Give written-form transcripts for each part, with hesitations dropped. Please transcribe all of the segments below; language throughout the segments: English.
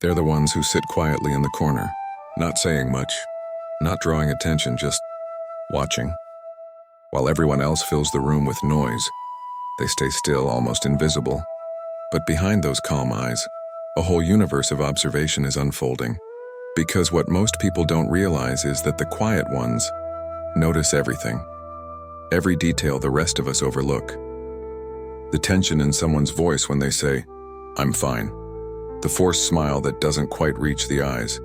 They're the ones who sit quietly in the corner, not saying much, not drawing attention, just watching. While everyone else fills the room with noise, they stay still, almost invisible. But behind those calm eyes, a whole universe of observation is unfolding. Because what most people don't realize is that the quiet ones notice everything. Every detail the rest of us overlook. The tension in someone's voice when they say, "I'm fine." The forced smile that doesn't quite reach the eyes.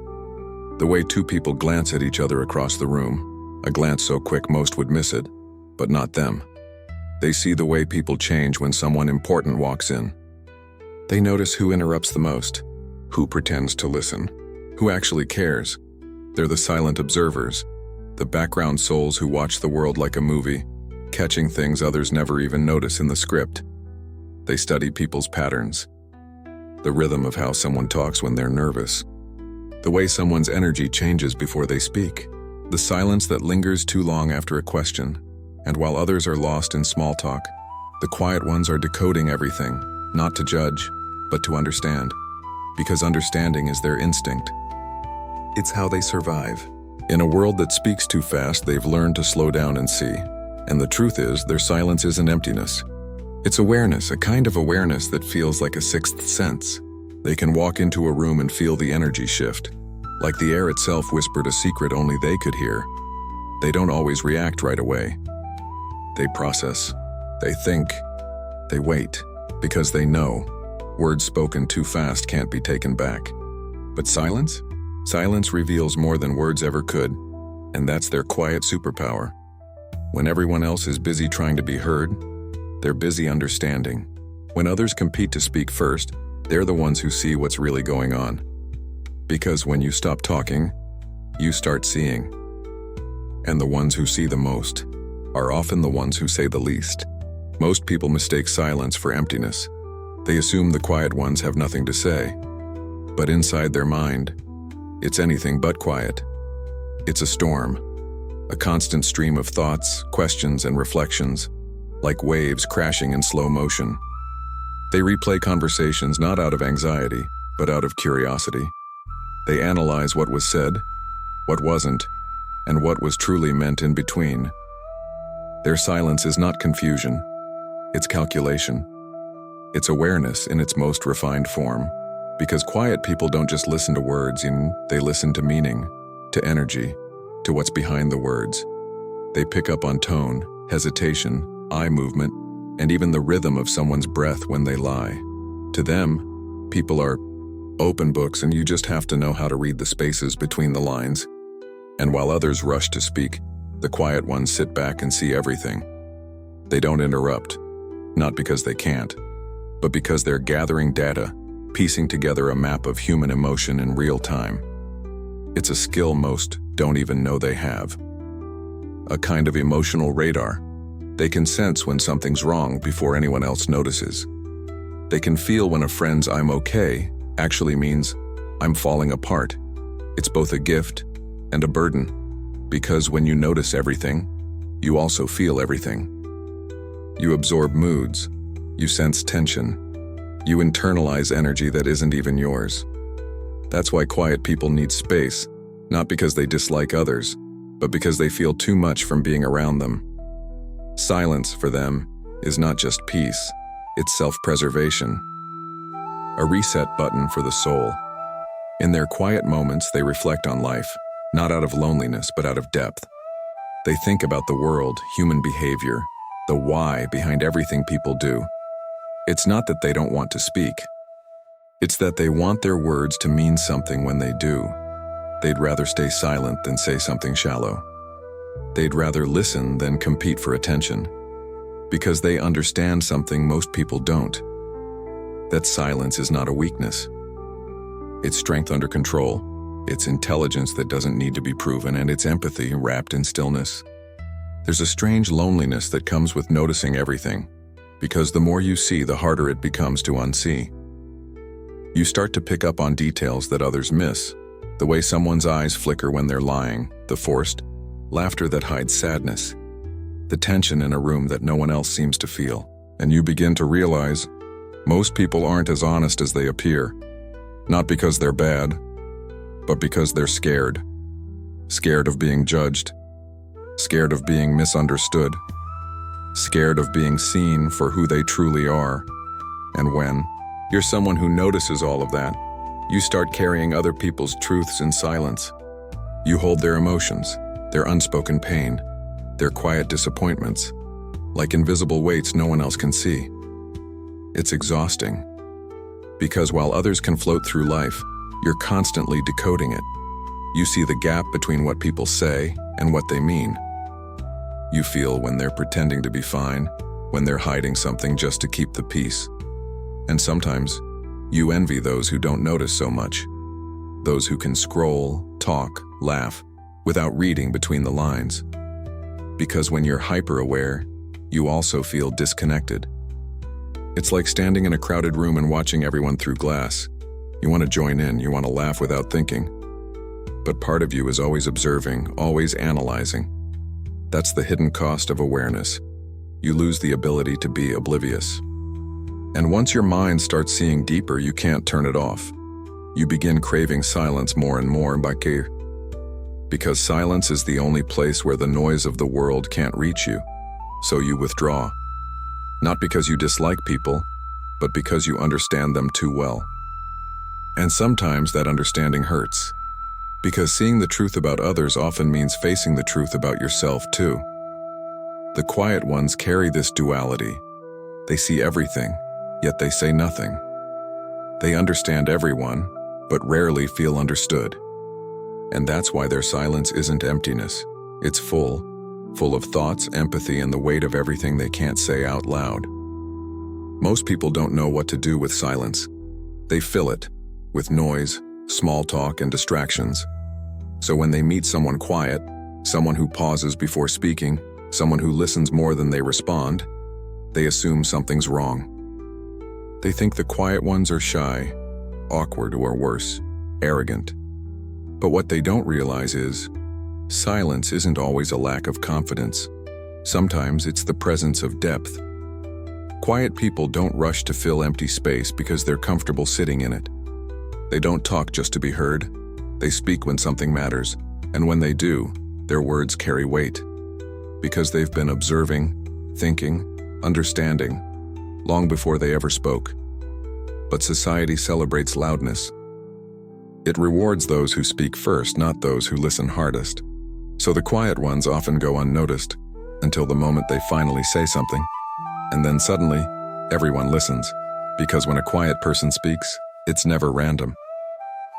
The way two people glance at each other across the room, a glance so quick most would miss it, but not them. They see the way people change when someone important walks in. They notice who interrupts the most, who pretends to listen, who actually cares. They're the silent observers, the background souls who watch the world like a movie, catching things others never even notice in the script. They study people's patterns, the rhythm of how someone talks when they're nervous, the way someone's energy changes before they speak, the silence that lingers too long after a question. And while others are lost in small talk, the quiet ones are decoding everything, not to judge, but to understand. Because understanding is their instinct. It's how they survive. In a world that speaks too fast, they've learned to slow down and see. And the truth is, their silence isn't emptiness. It's awareness, a kind of awareness that feels like a sixth sense. They can walk into a room and feel the energy shift, like the air itself whispered a secret only they could hear. They don't always react right away. They process, they think, they wait, because they know words spoken too fast can't be taken back. But silence? Silence reveals more than words ever could, and that's their quiet superpower. When everyone else is busy trying to be heard, they're busy understanding. When others compete to speak first, they're the ones who see what's really going on. Because when you stop talking, you start seeing. And the ones who see the most are often the ones who say the least. Most people mistake silence for emptiness. They assume the quiet ones have nothing to say. But inside their mind, it's anything but quiet. It's a storm, a constant stream of thoughts, questions, and reflections, like waves crashing in slow motion. They replay conversations not out of anxiety, but out of curiosity. They analyze what was said, what wasn't, and what was truly meant in between. Their silence is not confusion, it's calculation. It's awareness in its most refined form. Because quiet people don't just listen to words, they listen to meaning, to energy, to what's behind the words. They pick up on tone, hesitation, eye movement, and even the rhythm of someone's breath when they lie. To them, people are open books, and you just have to know how to read the spaces between the lines. And while others rush to speak, the quiet ones sit back and see everything. They don't interrupt, not because they can't, but because they're gathering data, piecing together a map of human emotion in real time. It's a skill most don't even know they have. A kind of emotional radar. They can sense when something's wrong before anyone else notices. They can feel when a friend's "I'm okay" actually means "I'm falling apart." It's both a gift and a burden, because when you notice everything, you also feel everything. You absorb moods, you sense tension, you internalize energy that isn't even yours. That's why quiet people need space, not because they dislike others, but because they feel too much from being around them. Silence, for them, is not just peace, it's self-preservation. A reset button for the soul. In their quiet moments, they reflect on life, not out of loneliness, but out of depth. They think about the world, human behavior, the why behind everything people do. It's not that they don't want to speak. It's that they want their words to mean something when they do. They'd rather stay silent than say something shallow. They'd rather listen than compete for attention. Because they understand something most people don't. That silence is not a weakness. It's strength under control. It's intelligence that doesn't need to be proven, and it's empathy wrapped in stillness. There's a strange loneliness that comes with noticing everything, because the more you see, the harder it becomes to unsee. You start to pick up on details that others miss, the way someone's eyes flicker when they're lying, the forced laughter that hides sadness, the tension in a room that no one else seems to feel, and you begin to realize most people aren't as honest as they appear. Not because they're bad, but because they're scared. Scared of being judged. Scared of being misunderstood. Scared of being seen for who they truly are. And when you're someone who notices all of that, you start carrying other people's truths in silence. You hold their emotions, their unspoken pain, their quiet disappointments, like invisible weights no one else can see. It's exhausting, because while others can float through life, you're constantly decoding it. You see the gap between what people say and what they mean. You feel when they're pretending to be fine, when they're hiding something just to keep the peace. And sometimes, you envy those who don't notice so much. Those who can scroll, talk, laugh, without reading between the lines. Because when you're hyper-aware, you also feel disconnected. It's like standing in a crowded room and watching everyone through glass. You want to join in, you want to laugh without thinking. But part of you is always observing, always analyzing. That's the hidden cost of awareness. You lose the ability to be oblivious. And once your mind starts seeing deeper, you can't turn it off. You begin craving silence more and more, because silence is the only place where the noise of the world can't reach you. So you withdraw. Not because you dislike people, but because you understand them too well. And sometimes that understanding hurts, because seeing the truth about others often means facing the truth about yourself too. The quiet ones carry this duality. They see everything, yet they say nothing. They understand everyone, but rarely feel understood. And that's why their silence isn't emptiness. It's full of thoughts, empathy, and the weight of everything they can't say out loud. Most people don't know what to do with silence. They fill it with noise, small talk, and distractions. So when they meet someone quiet, someone who pauses before speaking, someone who listens more than they respond, they assume something's wrong. They think the quiet ones are shy, awkward, or worse, arrogant. But what they don't realize is, silence isn't always a lack of confidence. Sometimes it's the presence of depth. Quiet people don't rush to fill empty space because they're comfortable sitting in it. They don't talk just to be heard. They speak when something matters, and when they do, their words carry weight. Because they've been observing, thinking, understanding, long before they ever spoke. But society celebrates loudness. It rewards those who speak first, not those who listen hardest. So the quiet ones often go unnoticed, until the moment they finally say something. And then suddenly, everyone listens. Because when a quiet person speaks, it's never random.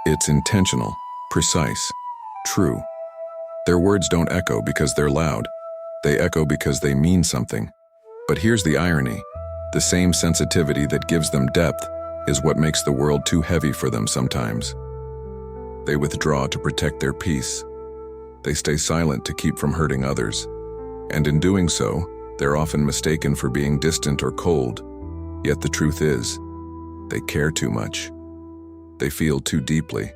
It's intentional, precise, true. Their words don't echo because they're loud. They echo because they mean something. But here's the irony. The same sensitivity that gives them depth is what makes the world too heavy for them sometimes. They withdraw to protect their peace. They stay silent to keep from hurting others. And in doing so, they're often mistaken for being distant or cold. Yet the truth is, they care too much. They feel too deeply.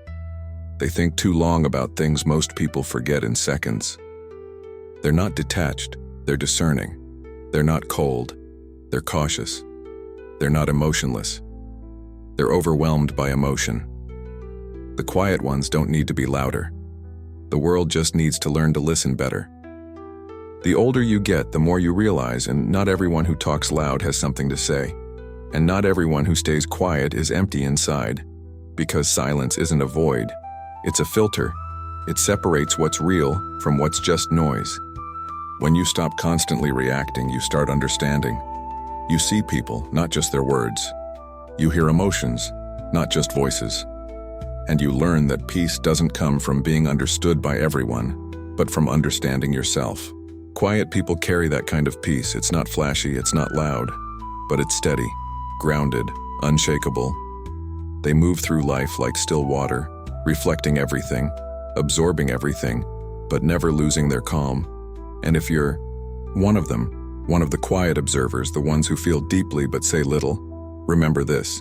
They think too long about things most people forget in seconds. They're not detached, they're discerning. They're not cold, they're cautious. They're not emotionless. They're overwhelmed by emotion. The quiet ones don't need to be louder. The world just needs to learn to listen better. The older you get, the more you realize, and not everyone who talks loud has something to say. And not everyone who stays quiet is empty inside. Because silence isn't a void, it's a filter. It separates what's real from what's just noise. When you stop constantly reacting, you start understanding. You see people, not just their words. You hear emotions, not just voices. And you learn that peace doesn't come from being understood by everyone, but from understanding yourself. Quiet people carry that kind of peace. It's not flashy, it's not loud, but it's steady, grounded, unshakable. They move through life like still water, reflecting everything, absorbing everything, but never losing their calm. And if you're one of them, one of the quiet observers, the ones who feel deeply but say little, remember this.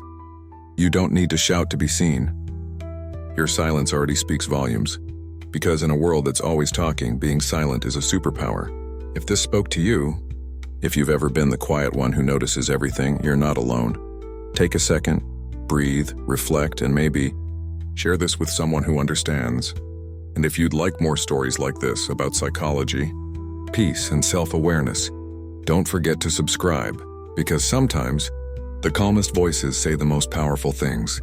You don't need to shout to be seen. Your silence already speaks volumes. Because in a world that's always talking, being silent is a superpower. If this spoke to you, if you've ever been the quiet one who notices everything, you're not alone. Take a second, breathe, reflect, and maybe share this with someone who understands. And if you'd like more stories like this about psychology, peace, and self-awareness, don't forget to subscribe, because sometimes the calmest voices say the most powerful things.